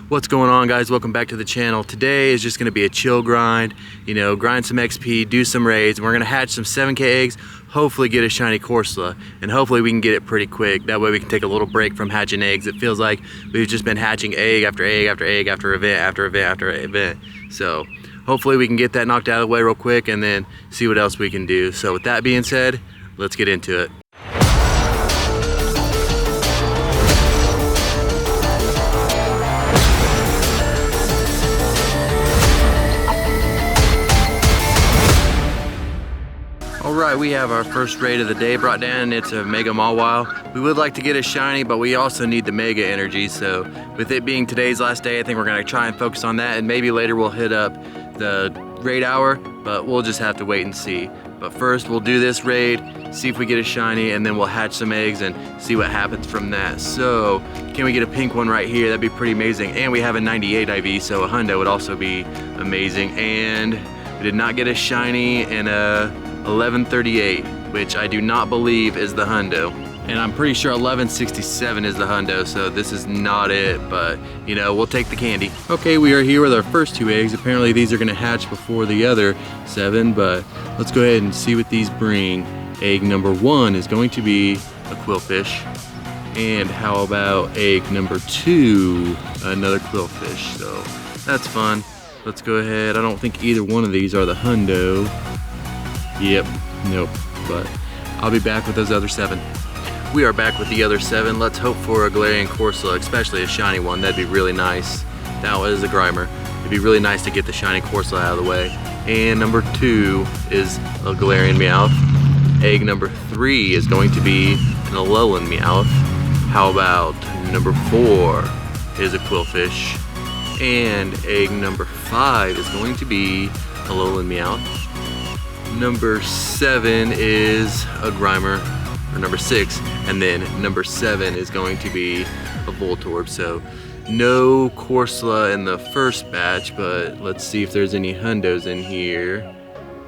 What's going on, guys? Welcome back to the channel. Today is just going to be a chill grind, grind some XP, do some raids, and we're going to hatch some 7k eggs, hopefully get a shiny Corsola, and hopefully we can get it pretty quick. That way we can take a little break from hatching eggs. It feels like we've just been hatching egg after egg after egg after event after event after event. So hopefully we can get that knocked out of the way real quick and then see what else we can do. So with that being said, let's get into it. Alright, we have our first raid of the day brought down. It's a Mega Mawile. We would like to get a shiny, but we also need the Mega energy. So with it being today's last day, I think we're going to try and focus on that. And maybe later we'll hit up the raid hour, but we'll just have to wait and see. But first we'll do this raid, see if we get a shiny, and then we'll hatch some eggs and see what happens from that. So can we get a pink one right here? That'd be pretty amazing. And we have a 98 IV, so a hundo would also be amazing. And we did not get a shiny and a 1138, which I do not believe is the hundo. And I'm pretty sure 1167 is the hundo, so this is not it, but we'll take the candy. Okay, we are here with our first 2 eggs. Apparently these are gonna hatch before the other 7, but let's go ahead and see what these bring. Egg number 1 is going to be a quillfish. And how about egg number 2, another quillfish. So that's fun. Let's go ahead. I don't think either one of these are the hundo. Yep, nope, but I'll be back with those other 7. We are back with the other 7. Let's hope for a Galarian Corsola, especially a shiny one. That'd be really nice. That was a Grimer. It'd be really nice to get the shiny Corsola out of the way. And number 2 is a Galarian Meowth. Egg number 3 is going to be an Alolan Meowth. How about number 4 is a Quillfish. And egg number 5 is going to be a Alolan Meowth. Number 7 is a Grimer, or number 6, and then number 7 is going to be a Voltorb. So no Corsola in the first batch, but let's see if there's any hundos in here.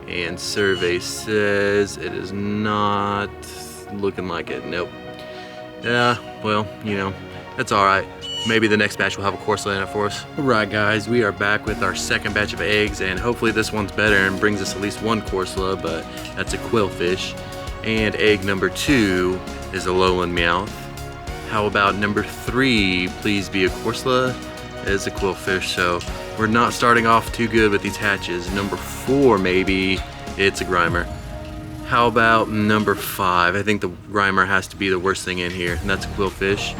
And survey says it is not looking like it. Nope. Yeah, well, that's alright. Maybe the next batch will have a Corsola in it for us. Alright guys, we are back with our second batch of eggs, and hopefully this one's better and brings us at least one Corsola, but that's a Quillfish. And egg number 2 is a Alolan Meowth. How about number 3, please be a Corsola? It is a Quillfish, so we're not starting off too good with these hatches. Number 4 maybe, it's a Grimer. How about number 5? I think the Grimer has to be the worst thing in here, and that's a Quillfish.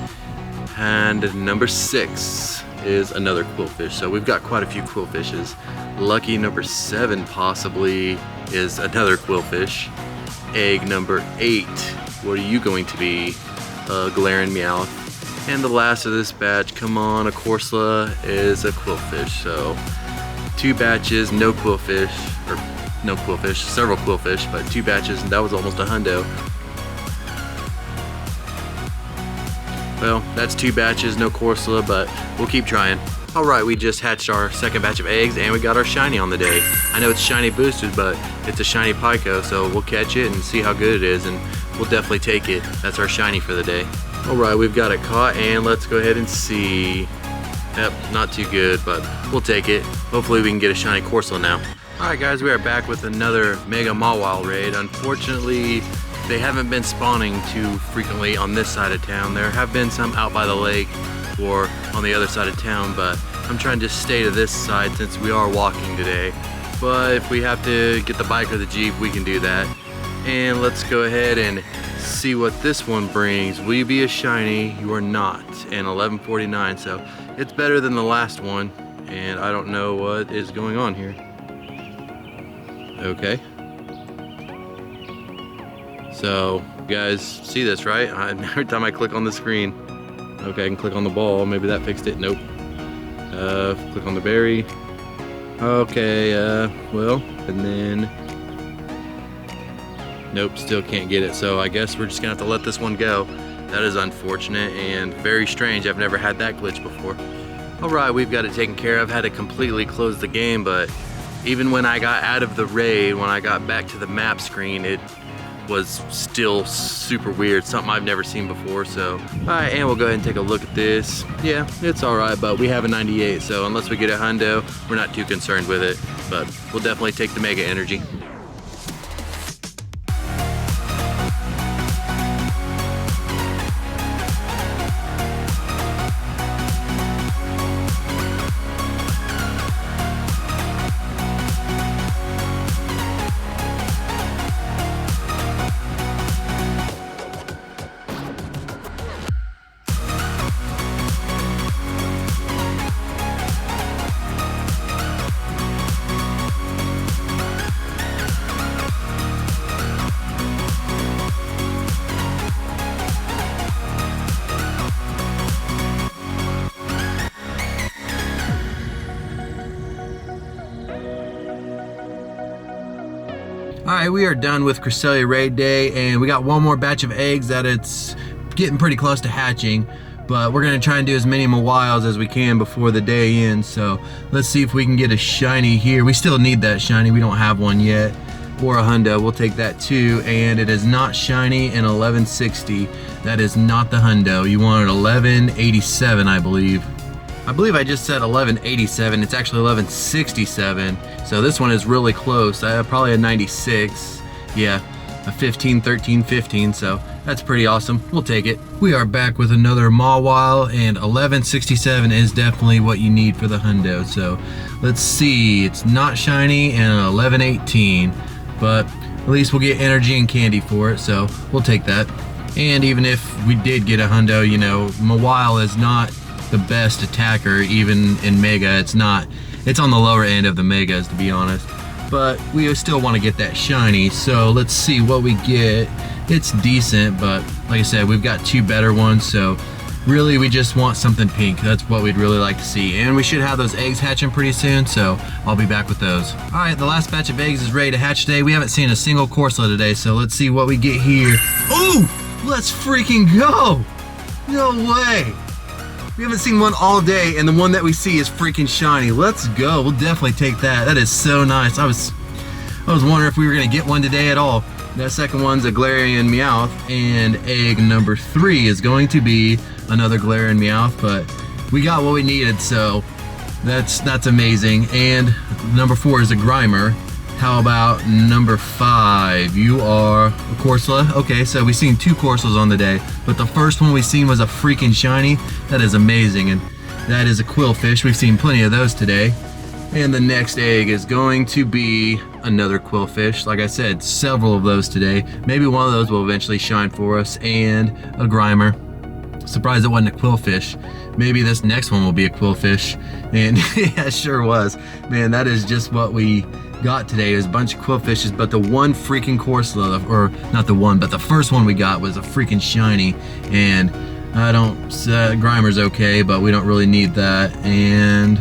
And number 6 is another Quillfish. So we've got quite a few Quillfishes. Lucky number 7 possibly is another Quillfish. Egg number 8, what are you going to be? A Galarian Meowth. And the last of this batch, come on, a Corsola, is a Quillfish. So 2 batches, no Quillfish, or no Quillfish, several Quillfish, but 2 batches, and that was almost a hundo. Well, that's 2 batches, no Corsola, but we'll keep trying. Alright, we just hatched our second batch of eggs and we got our shiny on the day. I know it's shiny boosted, but it's a shiny Pineco, so we'll catch it and see how good it is, and we'll definitely take it. That's our shiny for the day. Alright, we've got it caught, and let's go ahead and see. Yep, not too good, but we'll take it. Hopefully we can get a shiny Corsola now. Alright guys, we are back with another Mega Mawile raid. Unfortunately, they haven't been spawning too frequently on this side of town. There have been some out by the lake or on the other side of town, but I'm trying to stay to this side since we are walking today. But if we have to get the bike or the Jeep, we can do that. And let's go ahead and see what this one brings. Will you be a shiny? You are not. And 1149, so it's better than the last one. And I don't know what is going on here. Okay. So, you guys see this, right? Every time I click on the screen, okay, I can click on the ball. Maybe that fixed it. Nope. Click on the berry. Okay, well, and then, nope, still can't get it. So I guess we're just gonna have to let this one go. That is unfortunate and very strange. I've never had that glitch before. Alright, we've got it taken care of. Had to completely close the game, but even when I got out of the raid, when I got back to the map screen, it was still super weird, something I've never seen before. So, all right, and we'll go ahead and take a look at this. Yeah, it's all right, but we have a 98, so unless we get a hundo, we're not too concerned with it, but we'll definitely take the Mega Energy. All right, we are done with Corsola raid day, and we got one more batch of eggs that it's getting pretty close to hatching, but we're gonna try and do as many Mawiles as we can before the day ends. So let's see if we can get a shiny here. We still need that shiny, we don't have one yet, or a hundo, we'll take that too. And it is not shiny in 1160. That is not the hundo. You wanted 1187, I believe. I just said 1187, it's actually 1167. So this one is really close, probably a 96. Yeah, a 15, 13, 15, so that's pretty awesome. We'll take it. We are back with another Mawile, and 1167 is definitely what you need for the hundo. So let's see, it's not shiny and 1118, but at least we'll get energy and candy for it, so we'll take that. And even if we did get a hundo, you know, Mawile is not the best attacker, even in Mega. It's on the lower end of the Megas, to be honest, but we still want to get that shiny. So let's see what we get. It's decent, but like I said, we've got two better ones, so really we just want something pink. That's what we'd really like to see, and we should have those eggs hatching pretty soon, so I'll be back with those. All right, the last batch of eggs is ready to hatch today. We haven't seen a single Corsola today, so let's see what we get here. Ooh, let's freaking go. No way. We haven't seen one all day, and the one that we see is freaking shiny. Let's go. We'll definitely take that. That is so nice. I was wondering if we were gonna get one today at all. That second one's a Galarian Meowth, and egg number 3 is going to be another Galarian Meowth, but we got what we needed, so that's amazing. And number 4 is a Grimer. How about number 5? You are a Corsola. Okay, so we've seen 2 Corsolas on the day, but the first one we seen was a freaking shiny. That is amazing, and that is a Quillfish. We've seen plenty of those today. And the next egg is going to be another Quillfish. Like I said, several of those today. Maybe one of those will eventually shine for us, and a Grimer. Surprised it wasn't a Quillfish. Maybe this next one will be a Quillfish. And yeah, it sure was. Man, that is just what we got today. It was a bunch of Quillfishes, but the one freaking Corsola, or not the one, but the first one we got was a freaking shiny. And I don't, Grimer's okay, but we don't really need that. And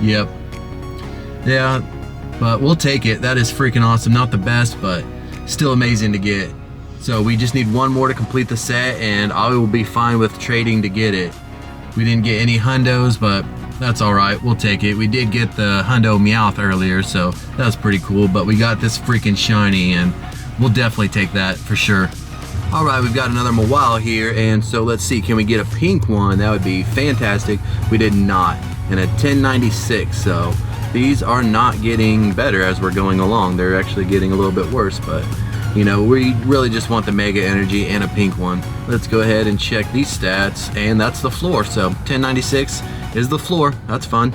yep, yeah, but we'll take it. That is freaking awesome. Not the best, but still amazing to get. So we just need one more to complete the set, and I will be fine with trading to get it. We didn't get any hundos, but that's all right. We'll take it. We did get the hundo Meowth earlier, so that was pretty cool, but we got this freaking shiny, and we'll definitely take that for sure. All right, we've got another Mawile here, and so let's see, can we get a pink one? That would be fantastic. We did not, and a 1096, so these are not getting better as we're going along. They're actually getting a little bit worse, but you know, we really just want the Mega Energy and a pink one. Let's go ahead and check these stats, and that's the floor. So 1096 is the floor. That's fun.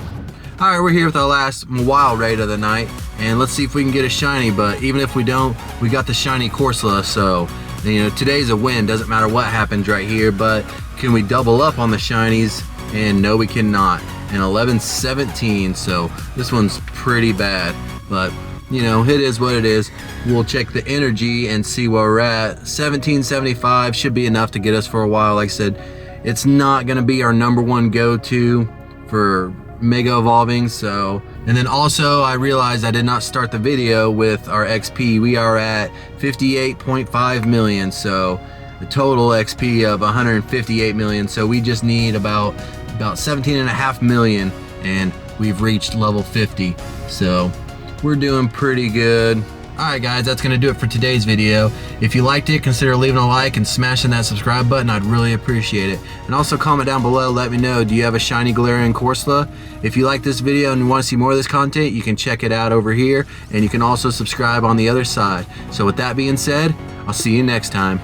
All right, we're here with our last Mawile raid of the night, and let's see if we can get a shiny. But even if we don't, we got the shiny Corsola, so you know, today's a win. Doesn't matter what happens right here, but can we double up on the shinies? And no, we cannot. And 1117, so this one's pretty bad, but you know, it is what it is. We'll check the energy and see where we're at. 1775 should be enough to get us for a while. Like I said, it's not gonna be our #1 go-to for Mega Evolving, so. And then also, I realized I did not start the video with our XP. We are at 58.5 million, so the total XP of 158 million. So we just need about 17.5 million, and we've reached level 50. So we're doing pretty good. Alright guys, that's going to do it for today's video. If you liked it, consider leaving a like and smashing that subscribe button. I'd really appreciate it. And also comment down below, let me know, do you have a shiny Galarian Corsola? If you like this video and you want to see more of this content, you can check it out over here, and you can also subscribe on the other side. So with that being said, I'll see you next time.